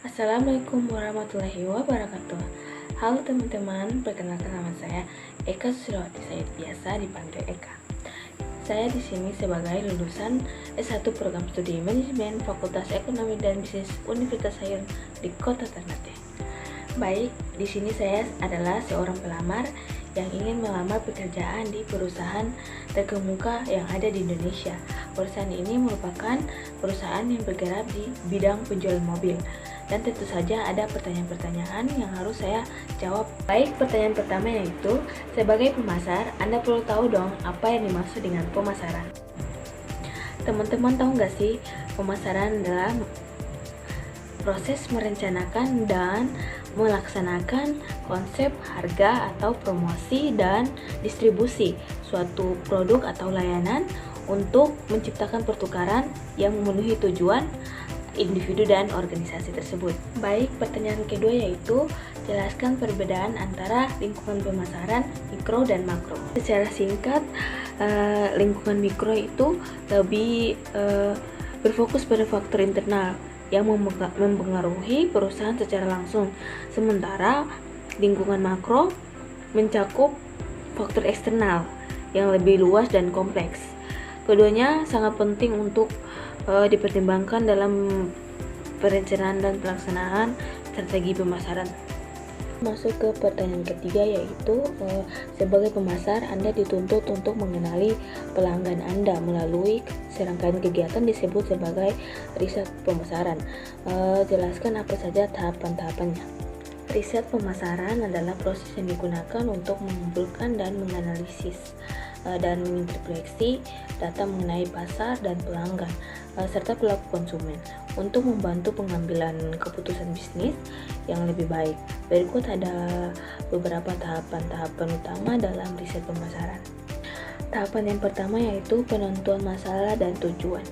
Assalamualaikum warahmatullahi wabarakatuh. Halo teman-teman, perkenalkan nama saya Eka Susilowati, saya biasa dipanggil Eka. Saya di sini sebagai lulusan S1 Program Studi Manajemen Fakultas Ekonomi dan Bisnis Universitas Sayun di Kota Ternate. Baik, di sini saya adalah seorang pelamar yang ingin melamar pekerjaan di perusahaan terkemuka yang ada di Indonesia. Perusahaan ini merupakan perusahaan yang bergerak di bidang penjualan mobil. Dan tentu saja ada pertanyaan-pertanyaan yang harus saya jawab. Baik, pertanyaan pertama yaitu, sebagai pemasar, Anda perlu tahu dong apa yang dimaksud dengan pemasaran. Teman-teman tahu nggak sih, pemasaran adalah proses merencanakan dan melaksanakan konsep harga atau promosi dan distribusi suatu produk atau layanan untuk menciptakan pertukaran yang memenuhi tujuan individu dan organisasi tersebut. Baik, pertanyaan kedua yaitu, jelaskan perbedaan antara lingkungan pemasaran mikro dan makro. Secara singkat, lingkungan mikro itu lebih berfokus pada faktor internal yang mempengaruhi perusahaan secara langsung, sementara lingkungan makro mencakup faktor eksternal yang lebih luas dan kompleks. Keduanya sangat penting untuk dipertimbangkan dalam perencanaan dan pelaksanaan strategi pemasaran. Masuk ke pertanyaan ketiga yaitu, sebagai pemasar Anda dituntut untuk mengenali pelanggan Anda melalui serangkaian kegiatan disebut sebagai riset pemasaran. Jelaskan apa saja tahapan-tahapannya. Riset pemasaran adalah proses yang digunakan untuk mengumpulkan dan menganalisis dan menginterpretasi data mengenai pasar dan pelanggan serta pelaku konsumen untuk membantu pengambilan keputusan bisnis yang lebih baik. Berikut ada beberapa tahapan utama dalam riset pemasaran. Tahapan yang pertama yaitu penentuan masalah dan tujuan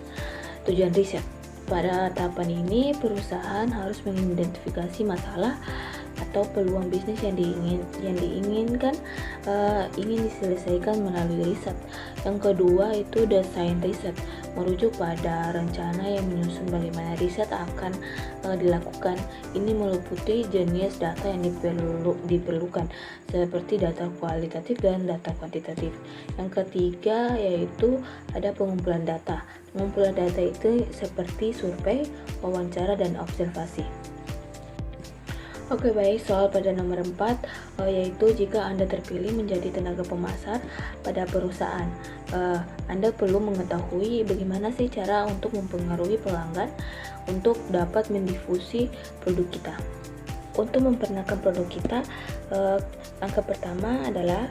riset. Pada tahapan ini, perusahaan harus mengidentifikasi masalah atau peluang bisnis yang diinginkan ingin diselesaikan melalui riset. Yang kedua itu desain riset, merujuk pada rencana yang menyusun bagaimana riset akan dilakukan. Ini meliputi jenis data yang diperlukan seperti data kualitatif dan data kuantitatif. Yang ketiga yaitu ada pengumpulan data. Pengumpulan data itu seperti survei, wawancara, dan observasi. Oke, baik, soal pada nomor 4 yaitu jika Anda terpilih menjadi tenaga pemasar pada perusahaan, Anda perlu mengetahui bagaimana sih cara untuk mempengaruhi pelanggan untuk dapat mendifusi produk kita. Untuk memperkenalkan produk kita, langkah pertama adalah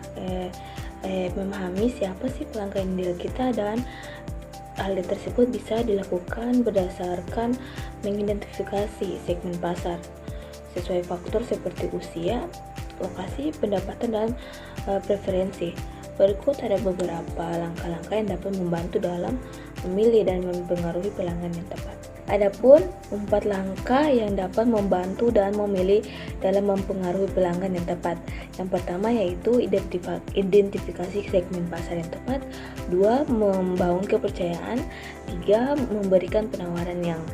memahami siapa sih pelanggan ideal kita, dan hal tersebut bisa dilakukan berdasarkan mengidentifikasi segmen pasar sesuai faktor seperti usia, lokasi, pendapatan, dan preferensi. Berikut ada beberapa langkah-langkah yang dapat membantu dalam memilih dan mempengaruhi pelanggan yang tepat. Adapun 4 langkah yang dapat membantu dan memilih dalam mempengaruhi pelanggan yang tepat. Yang pertama yaitu identifikasi segmen pasar yang tepat. 2. Membangun kepercayaan. 3. Memberikan penawaran yang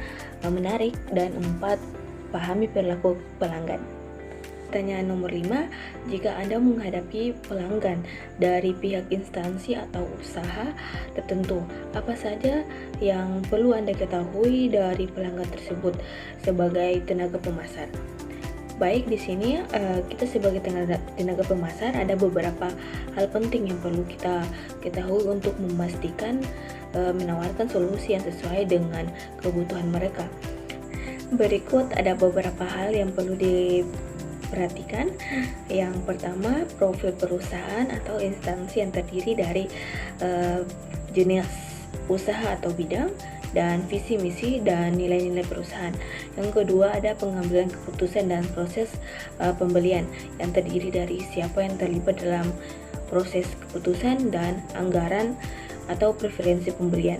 menarik. Dan 4. Pahami perilaku pelanggan. Pertanyaan nomor 5, jika Anda menghadapi pelanggan dari pihak instansi atau usaha tertentu, apa saja yang perlu Anda ketahui dari pelanggan tersebut sebagai tenaga pemasar? Baik, di sini kita sebagai tenaga pemasar ada beberapa hal penting yang perlu kita ketahui untuk memastikan menawarkan solusi yang sesuai dengan kebutuhan mereka. Berikut ada beberapa hal yang perlu diperhatikan. Yang pertama, profil perusahaan atau instansi yang terdiri dari jenis usaha atau bidang, dan visi misi dan nilai-nilai perusahaan. Yang kedua, ada pengambilan keputusan dan proses pembelian yang terdiri dari siapa yang terlibat dalam proses keputusan dan anggaran atau preferensi pembelian.